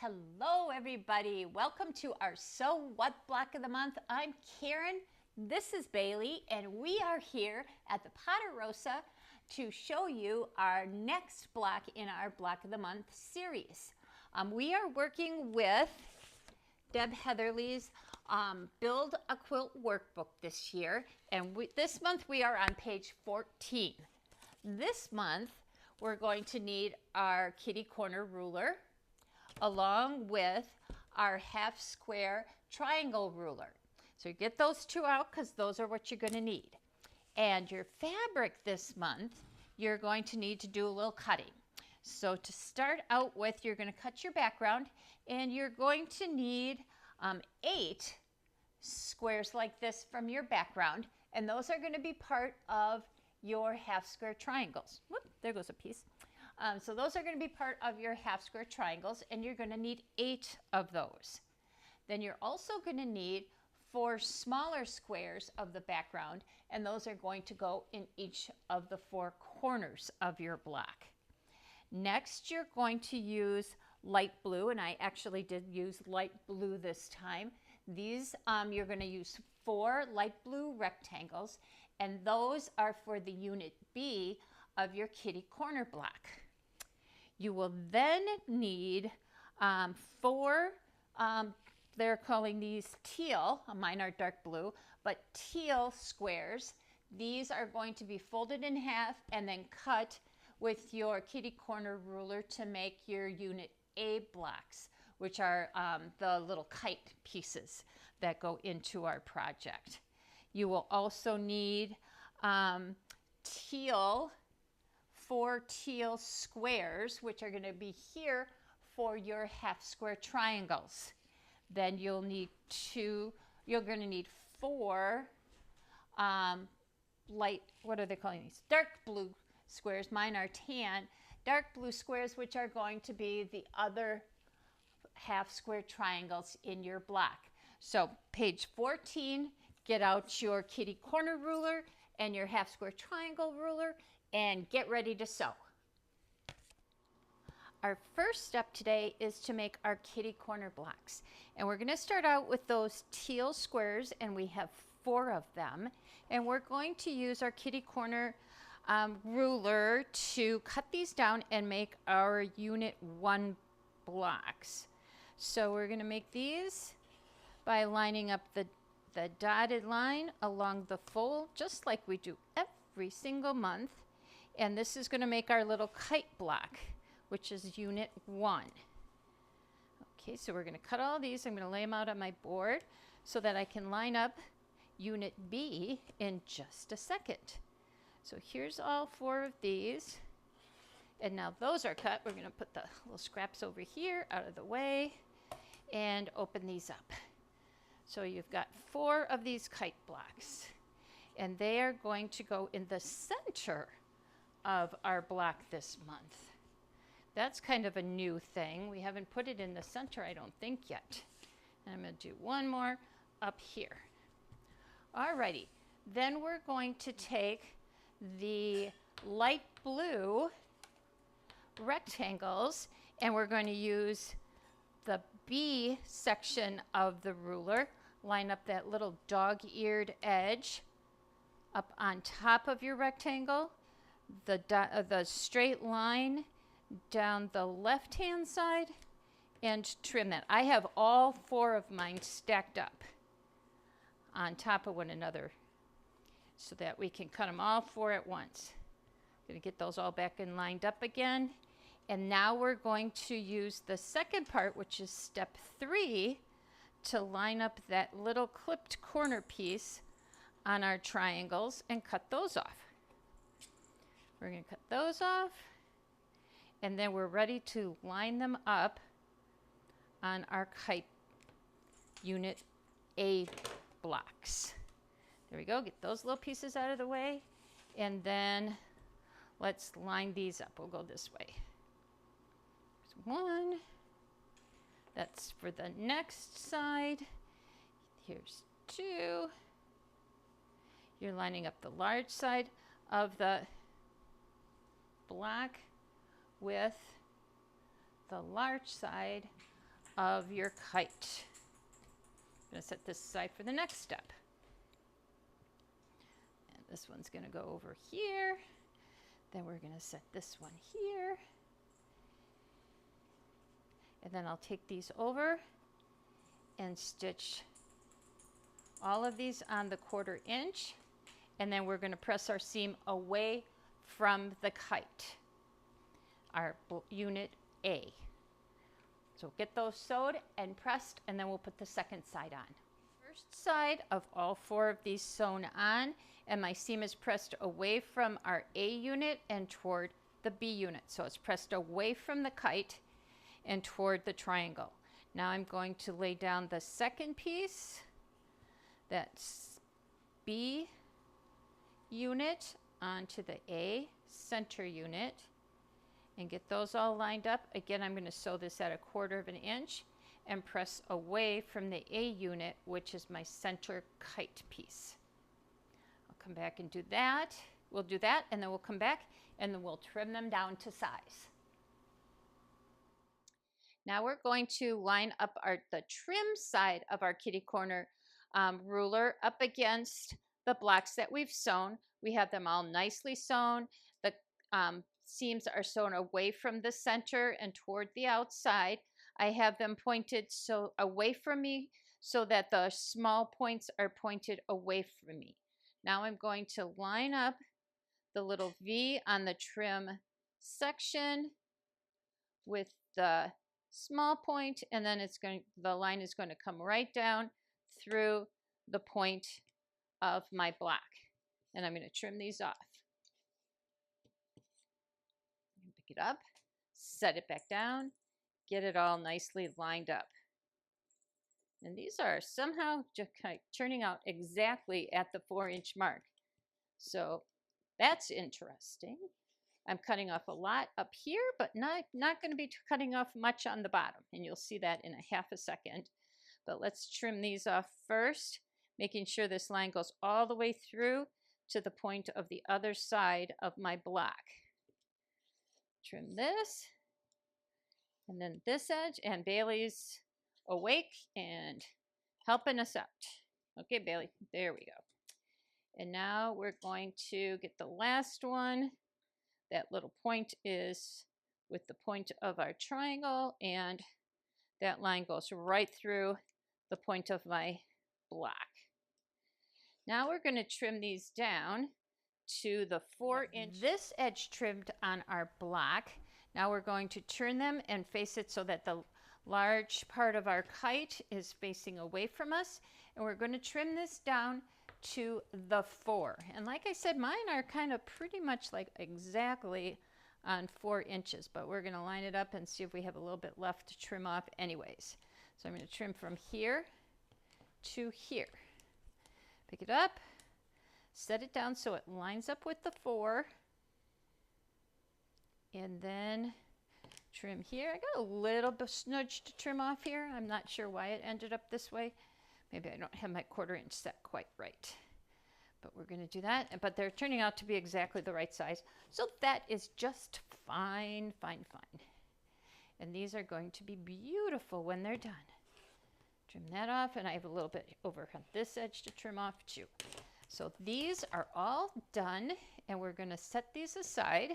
Hello everybody, welcome to our So What block of the month. I'm Karen, this is Bailey, and we are here at the Ponderosa to show you our next block in our block of the month series. We are working with Deb Heatherly's Build a Quilt workbook this year, and this month we are on page 14. This month we're going to need our kitty corner ruler along with our half square triangle ruler. So you get those two out because those are what you're going to need. And your fabric this month, you're going to need to do a little cutting. So to start out with, you're going to cut your background, and you're going to need 8 squares like this from your background, and those are going to be part of your half square triangles. Whoop, there goes a piece. So those are going to be part of your half square triangles, and you're going to need 8 of those. Then you're also going to need 4 smaller squares of the background, and those are going to go in each of the 4 corners of your block. Next, you're going to use light blue, and I actually did use light blue this time. These, you're going to use 4 light blue rectangles, and those are for the unit B of your kitty corner block. You will then need 4, they're calling these teal, mine are dark blue, but teal squares. These are going to be folded in half and then cut with your kitty corner ruler to make your unit A blocks, which are the little kite pieces that go into our project. You will also need 4 teal squares, which are going to be here for your half square triangles. Then you'll need you're going to need 4 light, what are they calling these? Dark blue squares. Mine are tan. Dark blue squares, which are going to be the other half square triangles in your block. So page 14, get out your kitty corner ruler and your half square triangle ruler and get ready to sew. Our first step today is to make our kitty corner blocks. And we're going to start out with those teal squares, and we have 4 of them. And we're going to use our kitty corner ruler to cut these down and make our unit 1 blocks. So we're going to make these by lining up the dotted line along the fold, just like we do every single month. And this is going to make our little kite block, which is unit 1. Okay, so we're going to cut all these. I'm going to lay them out on my board so that I can line up unit B in just a second. So here's all 4 of these. And now those are cut. We're going to put the little scraps over here out of the way and open these up. So you've got 4 of these kite blocks, and they are going to go in the center of our block this month. That's kind of a new thing. We haven't put it in the center, I don't think, yet. And I'm going to do 1 more up here. Alrighty, then we're going to take the light blue rectangles, and we're going to use the B section of the ruler, line up that little dog-eared edge up on top of your rectangle, the straight line down the left-hand side, and trim that. I have all 4 of mine stacked up on top of one another so that we can cut them all 4 at once. Going to get those all back and lined up again. And now we're going to use the second part, which is step 3, to line up that little clipped corner piece on our triangles and cut those off. We're going to cut those off, and then we're ready to line them up on our kite unit A blocks. There we go. Get those little pieces out of the way, and then let's line these up. We'll go this way. There's 1. That's for the next side. Here's 2. You're lining up the large side of the block with the large side of your kite. I'm going to set this aside for the next step. And this one's going to go over here. Then we're going to set this one here. And then I'll take these over and stitch all of these on the 1/4 inch. And then we're going to press our seam away from the kite, our unit A. So get those sewed and pressed, and then we'll put the second side on. First side of all 4 of these sewn on, and my seam is pressed away from our A unit and toward the B unit. So it's pressed away from the kite and toward the triangle. Now I'm going to lay down the second piece, that's B unit, onto the A center unit, and get those all lined up. Again, I'm going to sew this at 1/4 inch and press away from the A unit, which is my center kite piece. I'll come back and do that. We'll do that, and then we'll come back and then we'll trim them down to size. Now we're going to line up the trim side of our kitty corner ruler up against the blocks that we've sewn. We have them all nicely sewn. The seams are sewn away from the center and toward the outside. I have them pointed so away from me so that the small points are pointed away from me. Now I'm going to line up the little V on the trim section with the small point, and then the line is going to come right down through the point of my block. And I'm going to trim these off. Pick it up, set it back down, get it all nicely lined up. And these are somehow just kind of turning out exactly at the 4-inch mark. So that's interesting. I'm cutting off a lot up here, but not going to be cutting off much on the bottom. And you'll see that in a half a second. But let's trim these off first, making sure this line goes all the way through to the point of the other side of my block. Trim this, and then this edge, and Bailey's awake and helping us out. Okay, Bailey, there we go. And now we're going to get the last one. That little point is with the point of our triangle, and that line goes right through the point of my block. Now we're going to trim these down to the 4-inch. This edge trimmed on our block. Now we're going to turn them and face it so that the large part of our kite is facing away from us, and we're going to trim this down to the 4. And like I said, mine are kind of pretty much like exactly on 4 inches, but we're going to line it up and see if we have a little bit left to trim off anyways. So I'm going to trim from here to here. Pick it up, set it down so it lines up with the 4, and then trim here. I got a little bit smudge to trim off here. I'm not sure why it ended up this way. Maybe I don't have my 1/4 inch set quite right, but we're going to do that. But they're turning out to be exactly the right size, so that is just fine, fine, fine. And these are going to be beautiful when they're done. Trim that off, and I have a little bit over on this edge to trim off too. So these are all done, and we're going to set these aside.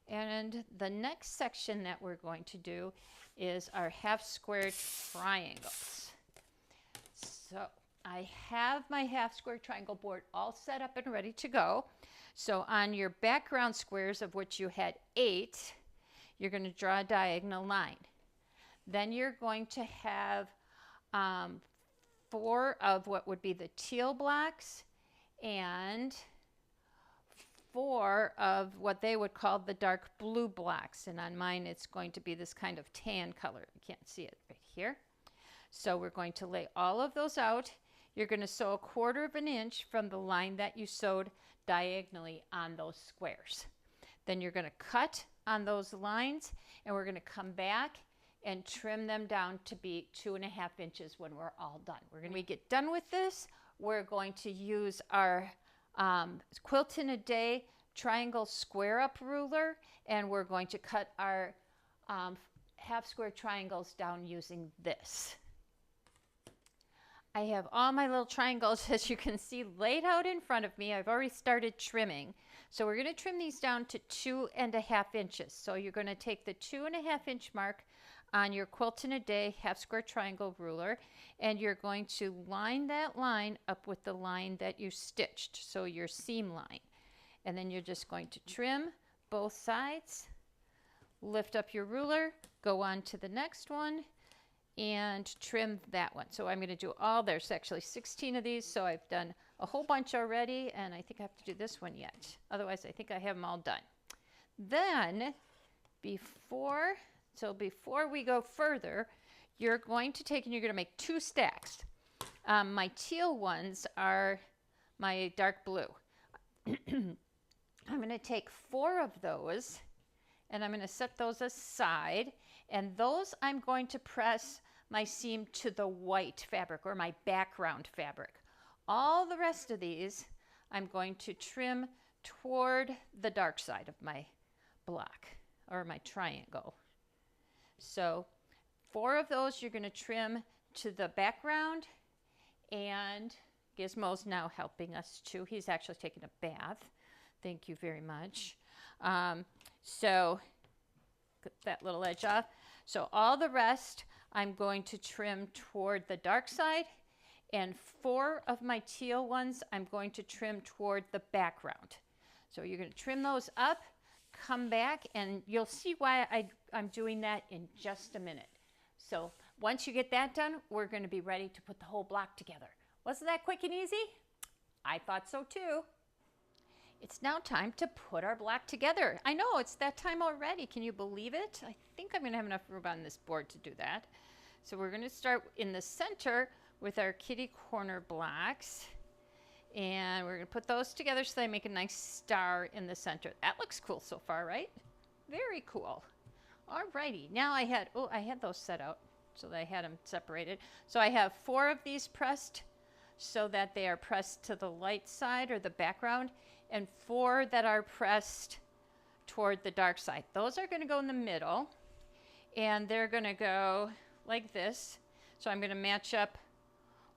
And the next section that we're going to do is our half square triangles. So I have my half square triangle board all set up and ready to go. So on your background squares, of which you had 8, you're going to draw a diagonal line. Then you're going to have 4 of what would be the teal blocks and 4 of what they would call the dark blue blocks. And on mine, it's going to be this kind of tan color. You can't see it right here. So we're going to lay all of those out. You're going to sew 1/4 inch from the line that you sewed diagonally on those squares. Then you're going to cut on those lines, and we're going to come back and trim them down to be 2.5 inches when we're all done. When we get done with this, we're going to use our Quilt in a Day triangle square up ruler, and we're going to cut our half square triangles down using this. I have all my little triangles, as you can see, laid out in front of me. I've already started trimming. So we're going to trim these down to 2.5 inches. So you're going to take the 2.5 inch mark on your Quilt in a Day half square triangle ruler, and you're going to line that line up with the line that you stitched, so your seam line. And then you're just going to trim both sides, lift up your ruler, go on to the next one, and trim that one. So I'm going to do there's actually 16 of these, so I've done a whole bunch already, and I think I have to do this one yet. Otherwise, I think I have them all done. Then, before we go further, you're going to take and you're going to make 2 stacks. My teal ones are my dark blue. I'm going to take 4 of those, and I'm going to set those aside, and those I'm going to press my seam to the white fabric, or my background fabric. All the rest of these I'm going to trim toward the dark side of my block, or my triangle. So 4 of those you're going to trim to the background, and Gizmo's now helping us too. He's actually taking a bath. Thank you very much. So get that little edge off. So all the rest I'm going to trim toward the dark side, and 4 of my teal ones I'm going to trim toward the background. So you're going to trim those up, come back, and you'll see why I'm doing that in just a minute. So once you get that done, we're going to be ready to put the whole block together. Wasn't that quick and easy? I thought so too. It's now time to put our block together. I know, it's that time already. Can you believe it? I think I'm going to have enough room on this board to do that. So we're going to start in the center with our kitty corner blocks. And we're going to put those together so they make a nice star in the center. That looks cool so far, right? Very cool. Alrighty, now I had those set out so that I had them separated. So I have 4 of these pressed so that they are pressed to the light side or the background, and 4 that are pressed toward the dark side. Those are going to go in the middle, and they're going to go like this. So I'm going to match up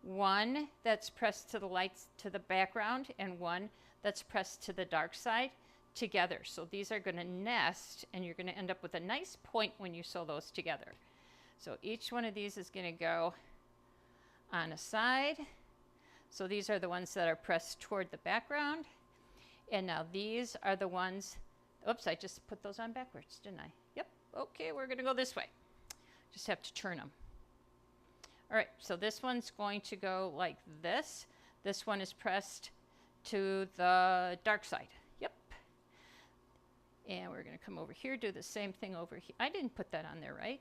1 that's pressed to the lights to the background and 1 that's pressed to the dark side together. So these are going to nest, and you're going to end up with a nice point when you sew those together. So each one of these is going to go on a side. So these are the ones that are pressed toward the background. And now these are the ones, oops, I just put those on backwards, didn't I? Yep, okay, we're going to go this way. Just have to turn them. All right, so this one's going to go like this. This one is pressed to the dark side. Yep. And we're going to come over here, do the same thing over here. I didn't put that on there, right?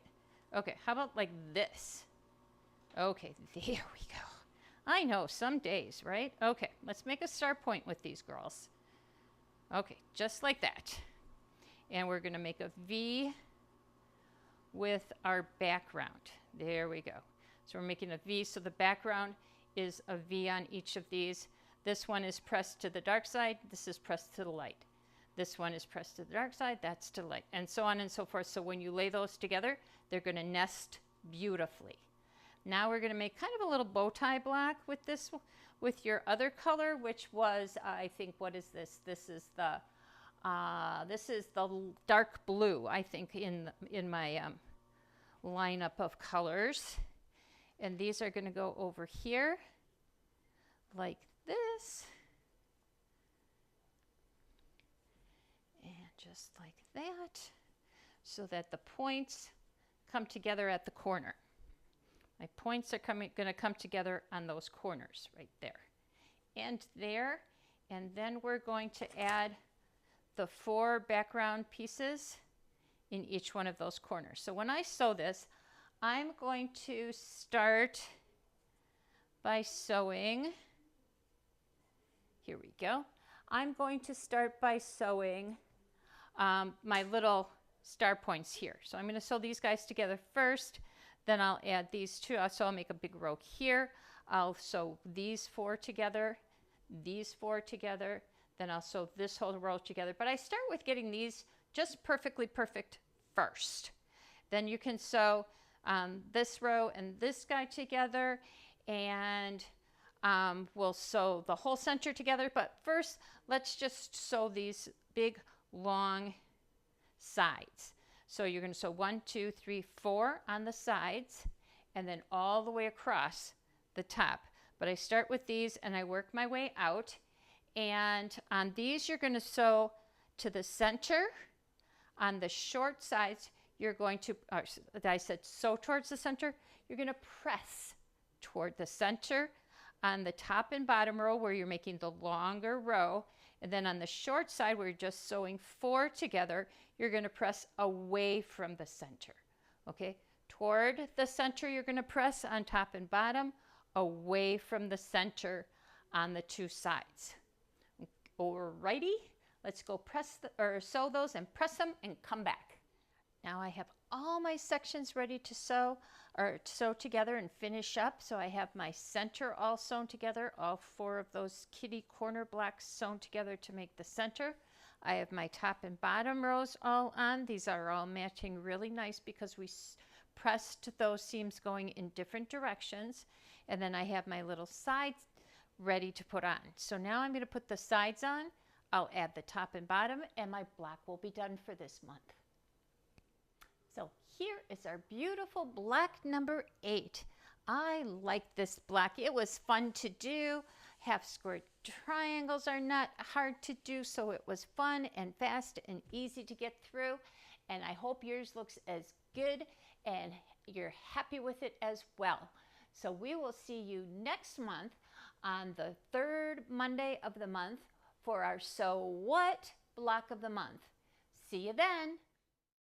Okay, how about like this? Okay, there we go. I know, some days, right? Okay, let's make a star point with these girls. Okay, just like that. And we're going to make a V with our background. There we go. So we're making a V, so the background is a V on each of these. This one is pressed to the dark side. This is pressed to the light. This one is pressed to the dark side. That's to light, and so on and so forth. So when you lay those together, they're going to nest beautifully. Now we're going to make kind of a little bow tie block with this, with your other color, which was, I think, what is this? This is the dark blue, I think, in my lineup of colors. And these are going to go over here like this. And just like that, so that the points come together at the corner. My points are going to come together on those corners right there and there. And then we're going to add the 4 background pieces in each one of those corners. So when I sew this, I'm going to start by sewing. Here we go. I'm going to start by sewing my little star points here. So I'm going to sew these guys together first. Then I'll add these 2. So I'll make a big row here. I'll sew these 4 together, these 4 together. Then I'll sew this whole row together. But I start with getting these just perfectly perfect first. Then you can sew this row and this guy together, and we'll sew the whole center together. But first, let's just sew these big long sides. So you're going to sew 1, 2, 3, 4 on the sides, and then all the way across the top. But I start with these and I work my way out. And on these, you're going to sew to the center. On the short sides, you're going to, I said sew towards the center, you're going to press toward the center on the top and bottom row where you're making the longer row. And then on the short side where you're just sewing 4 together, you're going to press away from the center. Okay, toward the center you're going to press on top and bottom, away from the center on the 2 sides. Alrighty, let's go sew those and press them and come back. Now I have all my sections ready to sew together and finish up. So I have my center all sewn together, all 4 of those kitty corner blocks sewn together to make the center. I have my top and bottom rows all on. These are all matching really nice because we pressed those seams going in different directions. And then I have my little sides ready to put on. So now I'm going to put the sides on. I'll add the top and bottom, and my block will be done for this month. So here is our beautiful block number 8. I like this block. It was fun to do. Half square triangles are not hard to do, so it was fun and fast and easy to get through. And I hope yours looks as good and you're happy with it as well. So we will see you next month on the 3rd Monday of the month for our So What block of the month. See you then.